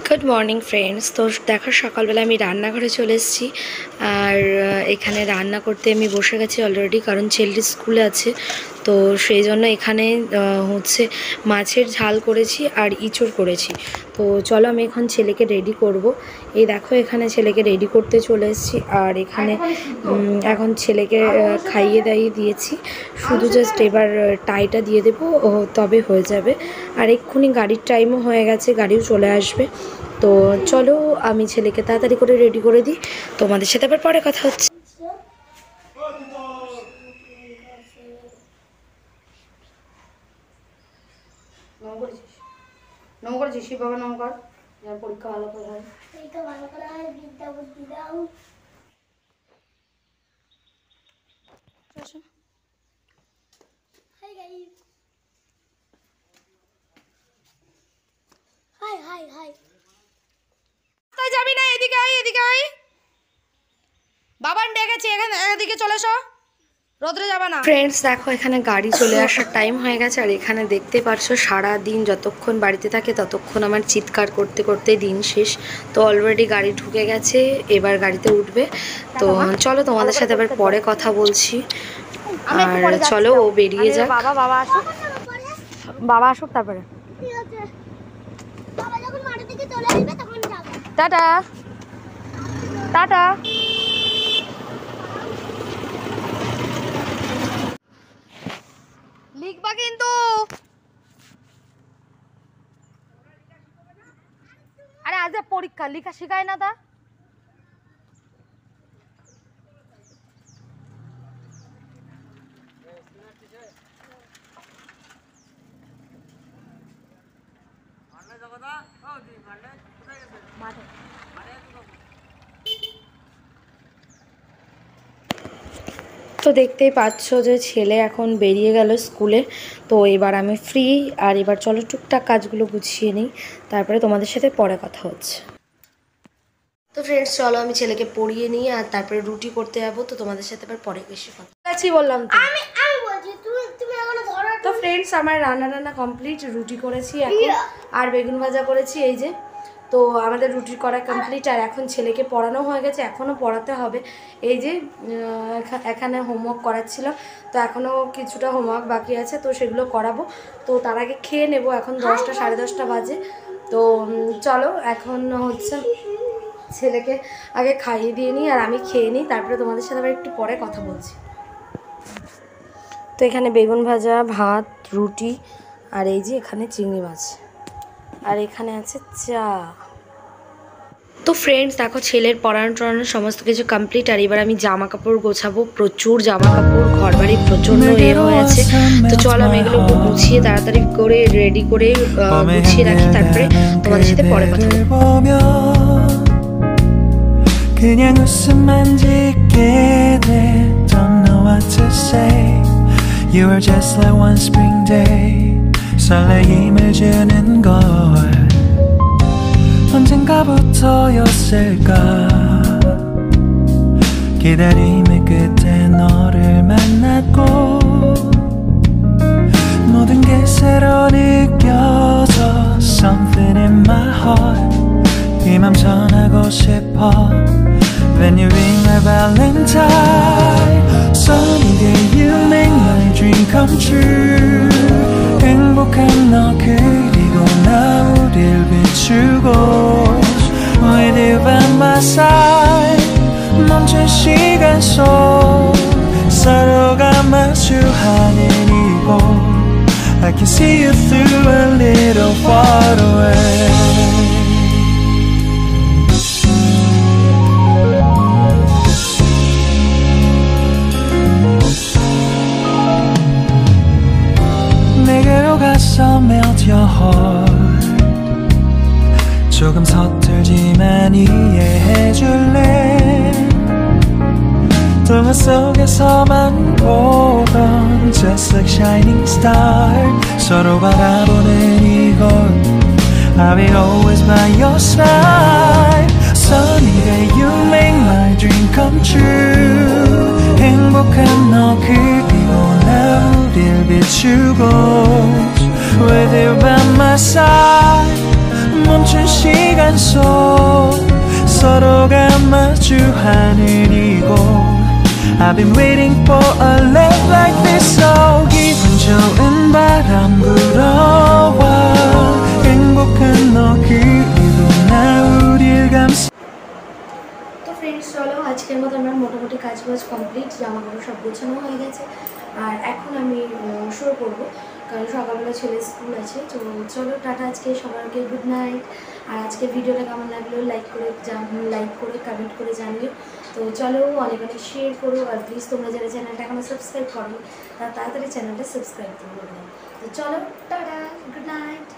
Good morning friends. তো দেখো সকালবেলা আমি রান্নাঘরে চলে এসেছি আর এখানে রান্না করতে আমি বসে গেছি অলরেডি, কারণ ছেলেটি স্কুলে আছে। তো সেই জন্য এখানে হচ্ছে মাছের ঝাল করেছি আর ইঁচড় করেছি। তো চলো আমি এখন ছেলেকে রেডি করব। এই দেখো এখানে ছেলেকে রেডি করতে চলে এসেছি আর এখানে এখন ছেলেকে খাইয়ে দাইয়ে দিয়েছি, শুধু জাস্ট এবার টাইটা দিয়ে দেবো, তবে হয়ে যাবে। আর এক্ষুনি গাড়ির টাইমও হয়ে গেছে, গাড়িও চলে আসবে। তো চলো আমি ছেলেকে তাড়াতাড়ি করে রেডি করে দিই, তোমাদের সাথে আবার পরে কথা হচ্ছে। নমস্কার জি, শিব বাবা নমস্কার। যার পরীক্ষা ভালো করে হয়, পরীক্ষা ভালো করে হয়, বিদ্যা বুদ্ধি দাও। Hi guys, high high high. তাই যাবি না, এদিকে আয়, এদিকে আয়। বাবান ডেকেছি, এখানে এদিকে চলে এসো, রোদ্রে যাবা না। ফ্রেন্ডস দেখো এখানে গাড়ি চলে আসার টাইম হয়ে গেছে আর এখানে দেখতে পারছো সারা দিন যতক্ষণ বাড়িতে থাকে ততক্ষণ আমার চিৎকার করতে করতে দিন শেষ। তো অলরেডি গাড়ি ঢুকে গেছে, এবার গাড়িতে উঠবে। তো চলো তোমাদের সাথে আবার পরে কথা বলছি। আর চলো ও বেরিয়ে যাক, বাবা আসুক তারপরে। Tata tata. লিখবা কিন্তু, আরে আজ পরীক্ষা, লিখা শিখায় না তা। তো দেখতেই পাচ্ছ যে ছেলে এখন বেরিয়ে গেল স্কুলে। তো এবার আমি ফ্রি, আর এবার চলো টুকটাক কাজগুলো গুছিয়ে নিই, তারপরে তোমাদের সাথে পরে কথা হচ্ছে। তো ফ্রেন্ডস চলো আমি ছেলেকে পড়িয়ে নিই আর তারপরে রুটি করতে যাবো। তো তোমাদের সাথে আবার পরে বেশি কথা বললাম তো। তো ফ্রেন্ডস আমার রান্না কমপ্লিট, রুটি করেছি এখন আর বেগুন ভাজা করেছি, এই যে। তো আমাদের রুটি করা কমপ্লিট আর এখন ছেলেকে পড়ানো হয়ে গেছে, এখনও পড়াতে হবে। এই যে এখানে হোমওয়ার্ক করাচ্ছিল, তো এখনও কিছুটা হোমওয়ার্ক বাকি আছে, তো সেগুলো করাবো। তো তার আগে খেয়ে নেব, এখন 10টা সাড়ে 10টা বাজে। তো চলো এখন হচ্ছে ছেলেকে আগে খাইয়ে দিয়ে নিই আর আমি খেয়ে নিই, তারপরে তোমাদের সাথে আবার একটু পরে কথা বলছি। তো এখানে বেগুন ভাজা, ভাত, রুটি আর এই যে এখানে চিংড়ি মাছ, আর এখানে আছে চা। তো ফ্রেন্ডস দেখো ছেলের পড়ানো টড়ানো সমস্ত কিছু কমপ্লিট আর এবার আমি জামা কাপড় গোছাবো। প্রচুর জামা কাপড়, ঘর বাড়ি প্রচণ্ড হয়ে আছে। তো চলো আমি এগুলো গুছিয়ে তাড়াতাড়ি করে রেডি করে গুছিয়ে রাখি, তারপরে তোমাদের সাথে পরে কথা বলবো। 그냥 웃음만 짓게 돼. Don't know what to say. You were just like one spring day. 설레임을 주는 걸 언젠가부터였을까. 기다림의 끝에 너를 만났고 모든 게 새로 느껴져. Something in my heart 이 맘 전하고 싶어. When you ring my valentine, sunny day you make my dream come true. 행복한 너 그리고 나 우릴 비추고 With you by my side 멈춘 시간 속 서로가 마주하는 이곳 I can see you through a little far away. Melt your heart. 조금 서툴지만 이해해줄래. 동화 속에서만 보던 Just like shining star. 서로 바라보는 이곳 I'll be always by your side. Sunny day you make my dream come true. 행복한 너 그리고 나 우릴 비추고 With you by my side 멈춘 시간 속 서로가 마주하는 이곳 I've been waiting for a love like this so 기분 좋은 바람 불어와 행복한 너 그리고 나 우릴 감싸 তো friends চলো আজকের মতো আমার মোটামুটি কাজবাজ complete, জামাকাপড় সব গোছানো হয়ে গেছে। আর এখন আমি শুরু করবো, কারণ সকালবেলা ছেলে স্কুল আছে। তো চলো টাটা, আজকে সবাইকে গুড নাইট। আর আজকে ভিডিওটা কেমন লাগলো লাইক করে কমেন্ট করে জানিও। তো চলো অনেক অনেক শেয়ার করো, আর প্লিজ তোমরা যারা চ্যানেলটা এখনো সাবস্ক্রাইব করো তারা তাড়াতাড়ি চ্যানেলটা সাবস্ক্রাইব করে দাও। তো চলো টাটা, গুড নাইট।